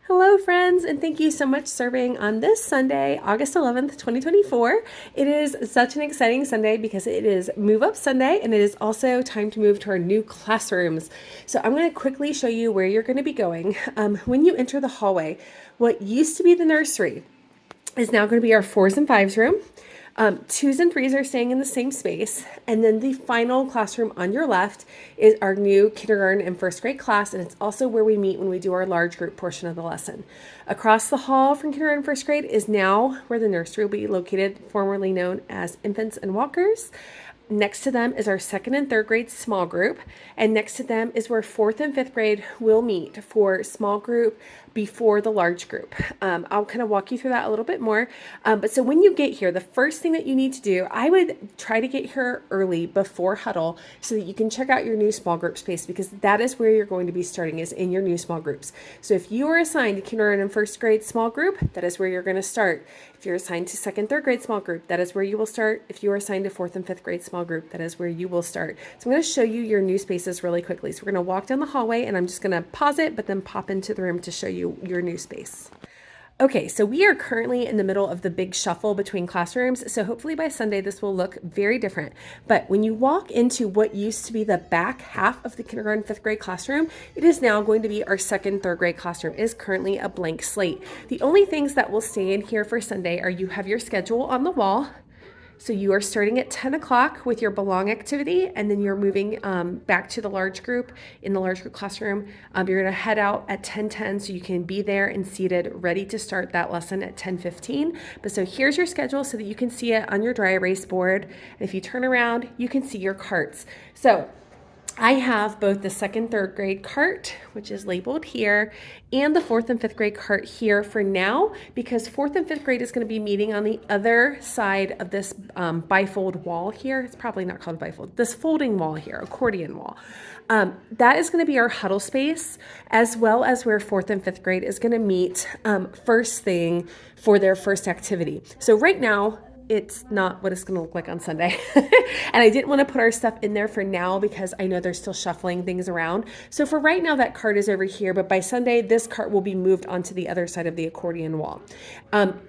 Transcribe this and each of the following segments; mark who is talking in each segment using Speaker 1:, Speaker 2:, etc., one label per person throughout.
Speaker 1: Hello, friends, and thank you so much for serving on this Sunday, August 11th, 2024. It is such an exciting Sunday because it is Move Up Sunday, and it is also time to move to our new classrooms. So I'm going to quickly show you where you're going to be going. When you enter the hallway, what used to be the nursery is now going to be our 4s and 5s room. 2s and 3s are staying in the same space. And then the final classroom on your left is our new kindergarten and first grade class. And it's also where we meet when we do our large group portion of the lesson. Across the hall from kindergarten and first grade is now where the nursery will be located, formerly known as infants and walkers. Next to them is our 2nd and 3rd grade small group, and next to them is where 4th and 5th grade will meet for small group before the large group. I'll kind of walk you through that a little bit more. But so when you get here, the first thing that you need to do, I would try to get here early before huddle so that you can check out your new small group space, because that is where you're going to be starting, is in your new small groups. So if you are assigned to kindergarten and first grade small group, that is where you're going to start. If you're assigned to 2nd, 3rd grade small group, that is where you will start. If you are assigned to 4th and 5th grade small group, that is where you will start. So I'm going to show you your new spaces really quickly. So we're going to walk down the hallway, and I'm just going to pause it, but then pop into the room to show you your new space. Okay, so we are currently in the middle of the big shuffle between classrooms, so hopefully by Sunday this will look very different. But when you walk into what used to be the back half of the kindergarten 5th grade classroom, it is now going to be our 2nd, 3rd grade classroom. It is currently a blank slate. The only things that will stay in here for Sunday are you have your schedule on the wall. So you are starting at 10 o'clock with your belong activity, and then you're moving back to the large group in the large group classroom. You're going to head out at 10:10 so you can be there and seated, ready to start that lesson at 10:15. But so here's your schedule so that you can see it on your dry erase board. And if you turn around, you can see your carts. So I have both the 2nd, 3rd grade cart, which is labeled here, and the 4th and 5th grade cart here for now, because 4th and 5th grade is going to be meeting on the other side of this bifold wall here. It's probably not called bifold, this folding wall here, accordion wall. That is going to be our huddle space, as well as where 4th and 5th grade is going to meet first thing for their first activity. So right now, it's not what it's going to look like on Sunday. And I didn't want to put our stuff in there for now because I know they're still shuffling things around. So for right now, that cart is over here, but by Sunday, this cart will be moved onto the other side of the accordion wall.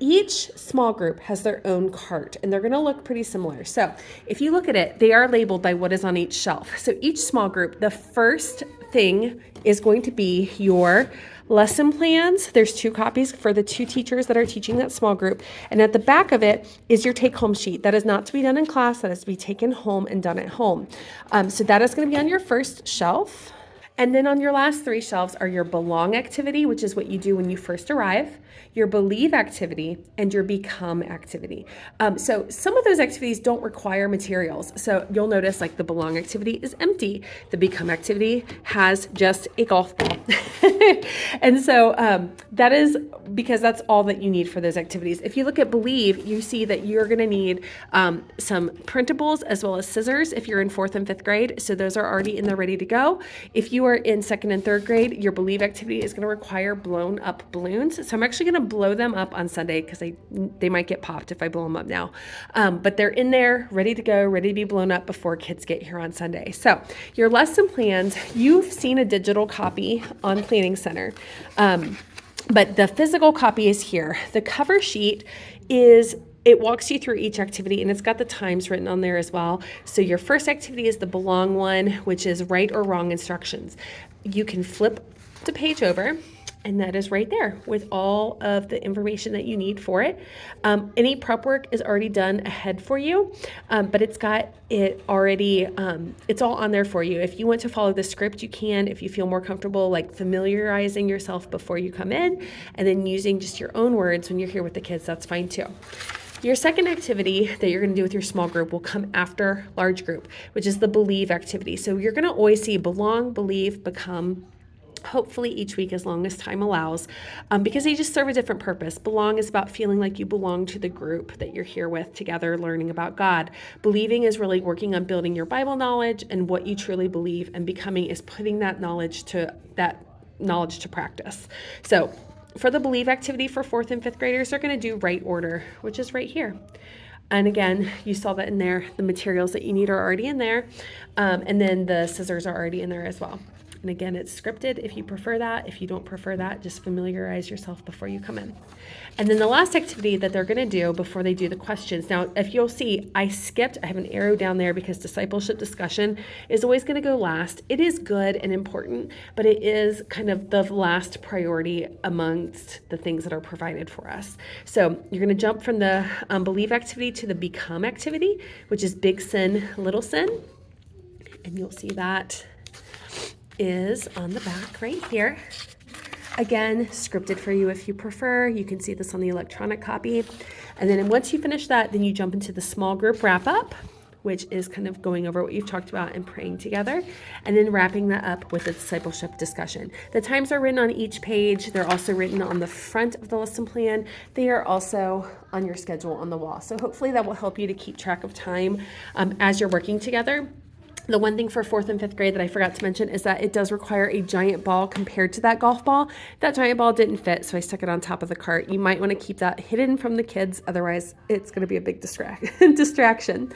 Speaker 1: Each small group has their own cart, and they're going to look pretty similar. So if you look at it, they are labeled by what is on each shelf. So each small group, the first thing is going to be your lesson plans. There's 2 copies for the 2 teachers that are teaching that small group. And at the back of it is your take-home sheet. That is not to be done in class. That is to be taken home and done at home. So that is going to be on your first shelf. And then on your last 3 shelves are your belong activity, which is what you do when you first arrive, your believe activity, and your become activity. So some of those activities don't require materials. So you'll notice like the belong activity is empty. The become activity has just a golf ball. And so that is because that's all that you need for those activities. If you look at believe, you see that you're going to need some printables as well as scissors if you're in 4th and 5th grade. So those are already in there ready to go. If you are in 2nd and 3rd grade, your believe activity is going to require blown up balloons. So I'm actually going to blow them up on Sunday because they might get popped if I blow them up now. But they're in there ready to go, ready to be blown up before kids get here on Sunday. So your lesson plans, you've seen a digital copy on Planning Center. But the physical copy is here. The cover sheet it walks you through each activity, and it's got the times written on there as well. So your first activity is the belong one, which is right or wrong instructions. You can flip the page over, and that is right there with all of the information that you need for it. Any prep work is already done ahead for you, but it's got it already, it's all on there for you. If you want to follow the script, you can. If you feel more comfortable like familiarizing yourself before you come in and then using just your own words when you're here with the kids, that's fine too. Your second activity that you're going to do with your small group will come after large group, which is the believe activity. So you're going to always see belong, believe, become, hopefully each week as long as time allows, because they just serve a different purpose. Belong is about feeling like you belong to the group that you're here with together, learning about God. Believing is really working on building your Bible knowledge and what you truly believe, and becoming is putting that knowledge to practice. So for the believe activity for 4th and 5th graders, they're going to do right order, which is right here. And again, you saw that in there. The materials that you need are already in there. And then the scissors are already in there as well. And again, it's scripted if you prefer that. If you don't prefer that, just familiarize yourself before you come in. And then the last activity that they're going to do before they do the questions. Now, if you'll see, I have an arrow down there because discipleship discussion is always going to go last. It is good and important, but it is kind of the last priority amongst the things that are provided for us. So you're going to jump from the believe activity to the become activity, which is big sin, little sin. And you'll see that is on the back right here. Again, scripted for you if you prefer. You can see this on the electronic copy. And then once you finish that, then you jump into the small group wrap up, which is kind of going over what you've talked about and praying together, and then wrapping that up with a discipleship discussion. The times are written on each page. They're also written on the front of the lesson plan. They are also on your schedule on the wall. So hopefully that will help you to keep track of time as you're working together. The one thing for 4th and 5th grade that I forgot to mention is that it does require a giant ball compared to that golf ball. That giant ball didn't fit, so I stuck it on top of the cart. You might want to keep that hidden from the kids, otherwise it's going to be a big distraction.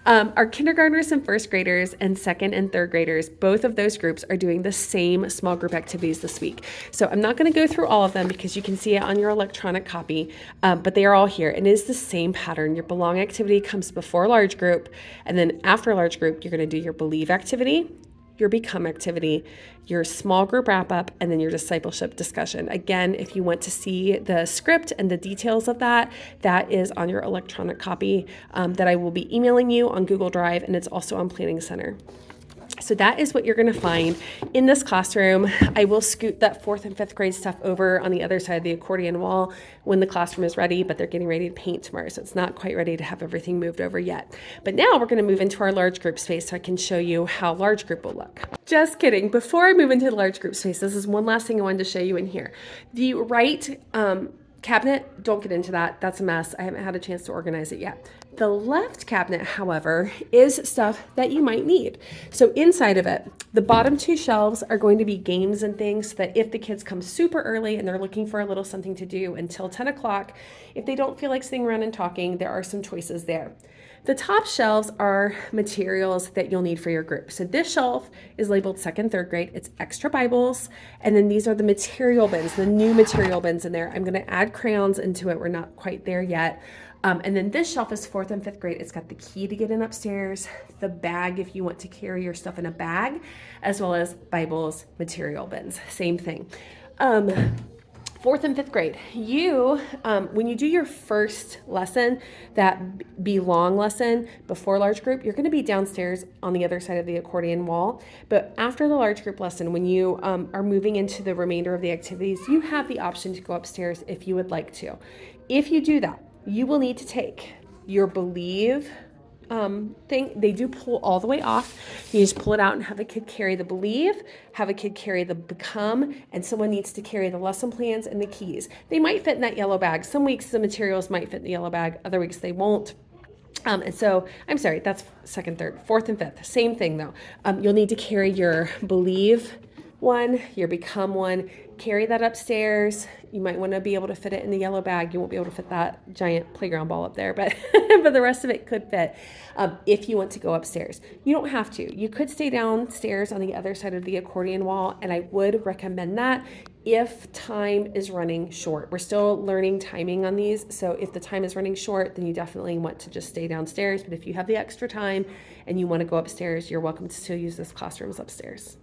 Speaker 1: Our kindergartners and 1st graders and 2nd and 3rd graders, both of those groups are doing the same small group activities this week. So I'm not going to go through all of them because you can see it on your electronic copy, but they are all here. And it is the same pattern. Your belong activity comes before large group, and then after large group, you're going to do your believe activity, your become activity, your small group wrap up, and then your discipleship discussion. Again, if you want to see the script and the details of that, that is on your electronic copy that I will be emailing you on Google Drive, and it's also on Planning Center. So that is what you're going to find in this classroom. I will scoot that 4th and 5th grade stuff over on the other side of the accordion wall when the classroom is ready, but they're getting ready to paint tomorrow, so it's not quite ready to have everything moved over yet. But now we're going to move into our large group space so I can show you how large group will look. Just kidding. Before I move into the large group space, this is one last thing I wanted to show you in here. The right cabinet, don't get into that. That's a mess. I haven't had a chance to organize it yet. The left cabinet, however, is stuff that you might need. So inside of it, the bottom 2 shelves are going to be games and things so that if the kids come super early and they're looking for a little something to do until 10 o'clock, if they don't feel like sitting around and talking, there are some choices there. The top shelves are materials that you'll need for your group. So this shelf is labeled 2nd, 3rd grade. It's extra Bibles. And then these are the material bins, the new material bins in there. I'm going to add crayons into it. We're not quite there yet. And then this shelf is 4th and 5th grade. It's got the key to get in upstairs, the bag if you want to carry your stuff in a bag, as well as Bibles, material bins. Same thing. 4th and 5th grade, when you do your first lesson, that belong lesson before large group, you're going to be downstairs on the other side of the accordion wall. But after the large group lesson, when you are moving into the remainder of the activities, you have the option to go upstairs if you would like to. If you do that, you will need to take your believe thing. They do pull all the way off. You just pull it out and have a kid carry the believe, have a kid carry the become, and someone needs to carry the lesson plans and the keys. They might fit in that yellow bag. Some weeks the materials might fit in the yellow bag, other weeks they won't. And so, I'm sorry, that's 2nd, 3rd, 4th, and 5th. Same thing though. You'll need to carry your believe one, your become one, carry that upstairs. You might want to be able to fit it in the yellow bag. You won't be able to fit that giant playground ball up there, but but the rest of it could fit if you want to go upstairs. You don't have to. You could stay downstairs on the other side of the accordion wall, and I would recommend that if time is running short. We're still learning timing on these, so if the time is running short, then you definitely want to just stay downstairs. But if you have the extra time and you want to go upstairs, you're welcome to still use this classrooms upstairs.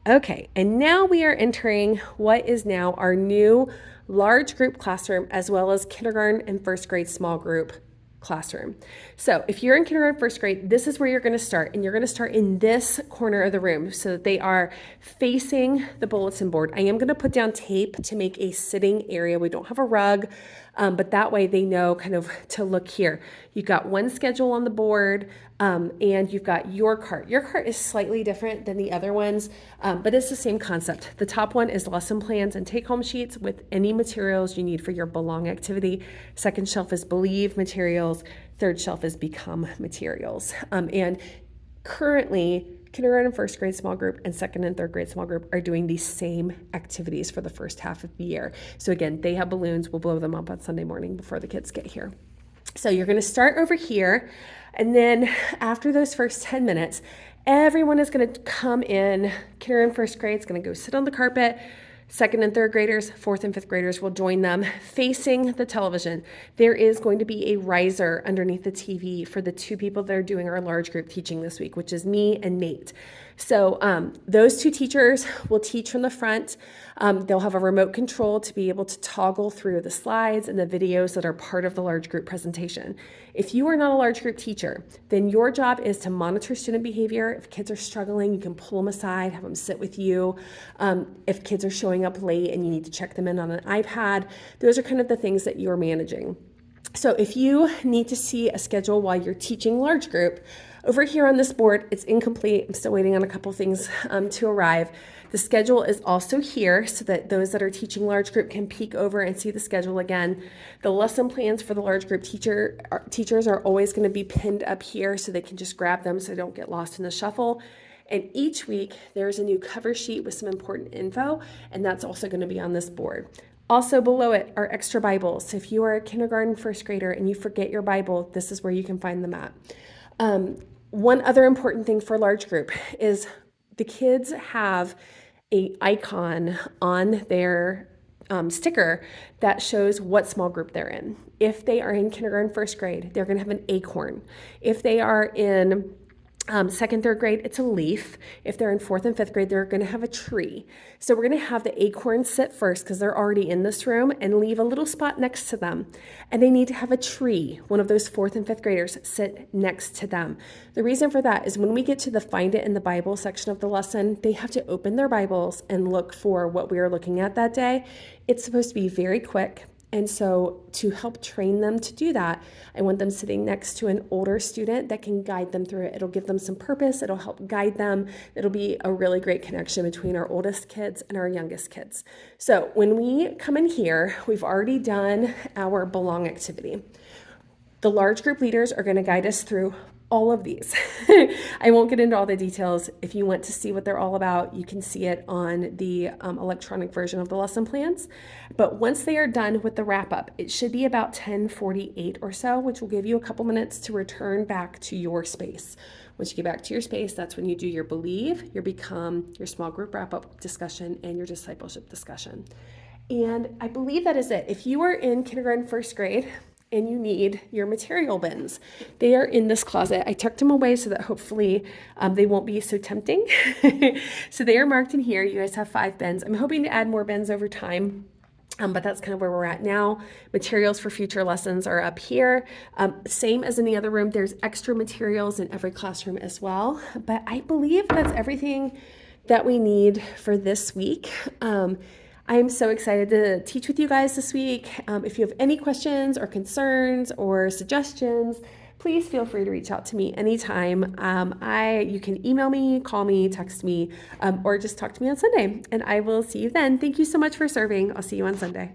Speaker 1: Okay, and now we are entering what is now our new large group classroom, as well as kindergarten and 1st grade small group classroom. So if you're in kindergarten, 1st grade, this is where you're going to start, and you're going to start in this corner of the room so that they are facing the bulletin board. I am going to put down tape to make a sitting area. We don't have a rug, but that way they know kind of to look here. You've got one schedule on the board, and you've got your cart. Your cart is slightly different than the other ones, but it's the same concept. The top one is lesson plans and take-home sheets with any materials you need for your belong activity. Second shelf is believe materials. Third shelf is become materials. And currently, kindergarten and 1st grade small group and 2nd and 3rd grade small group are doing these same activities for the first half of the year. So again, they have balloons. We'll blow them up on Sunday morning before the kids get here. So you're going to start over here. And then after those first 10 minutes, Everyone is going to come in. Kindergarten, first grade is going to go sit on the carpet. Second and third graders, fourth and fifth graders will join them facing the television. There is going to be a riser underneath the TV for the two people that are doing our large group teaching this week, which is me and Nate. So those two teachers will teach from the front. They'll have a remote control to be able to toggle through the slides and the videos that are part of the large group presentation. If you are not a large group teacher, then your job is to monitor student behavior. If kids are struggling, you can pull them aside, have them sit with you. If kids are showing up late and you need to check them in on an iPad, those are kind of the things that you're managing. So if you need to see a schedule while you're teaching large group, over here on this board, it's incomplete. I'm still waiting on a couple things to arrive. The schedule is also here so that those that are teaching large group can peek over and see the schedule again. The lesson plans for the large group teachers are always going to be pinned up here so they can just grab them so they don't get lost in the shuffle. And each week there's a new cover sheet with some important info, and that's also going to be on this board. Also below it are extra Bibles. So if you are a kindergarten first grader and you forget your Bible, this is where you can find them at. One other important thing for large group is the kids have an icon on their sticker that shows what small group they're in. If they are in kindergarten first grade, they're going to have an acorn. If they are in second, third grade, it's a leaf. If they're in fourth and fifth grade, they're going to have a tree. So we're going to have the acorns sit first because they're already in this room, and leave a little spot next to them. And they need to have a tree, one of those fourth and fifth graders, sit next to them. The reason for that is when we get to the Find It in the Bible section of the lesson, they have to open their Bibles and look for what we are looking at that day. It's supposed to be very quick. And so to help train them to do that, I want them sitting next to an older student that can guide them through it. It'll give them some purpose. It'll help guide them. It'll be a really great connection between our oldest kids and our youngest kids. So when we come in here, we've already done our belong activity. The large group leaders are going to guide us through all of these. I won't get into all the details. If you want to see what they're all about, you can see it on the electronic version of the lesson plans. But once they are done with the wrap up, it should be about 10:48 or so, which will give you a couple minutes to return back to your space. Once you get back to your space, that's when you do your believe, your become, your small group wrap up discussion, and your discipleship discussion. And I believe that is it. If you are in kindergarten first grade, and you need your material bins, they are in this closet. I tucked them away so that hopefully they won't be so tempting. So they are marked in here. You guys have 5 bins. I'm hoping to add more bins over time. But that's kind of where we're at now. Materials for future lessons are up here. Same as in the other room, there's extra materials in every classroom as well. But I believe that's everything that we need for this week. I am so excited to teach with you guys this week. If you have any questions or concerns or suggestions, please feel free to reach out to me anytime. You can email me, call me, text me, or just talk to me on Sunday, and I will see you then. Thank you so much for serving. I'll see you on Sunday.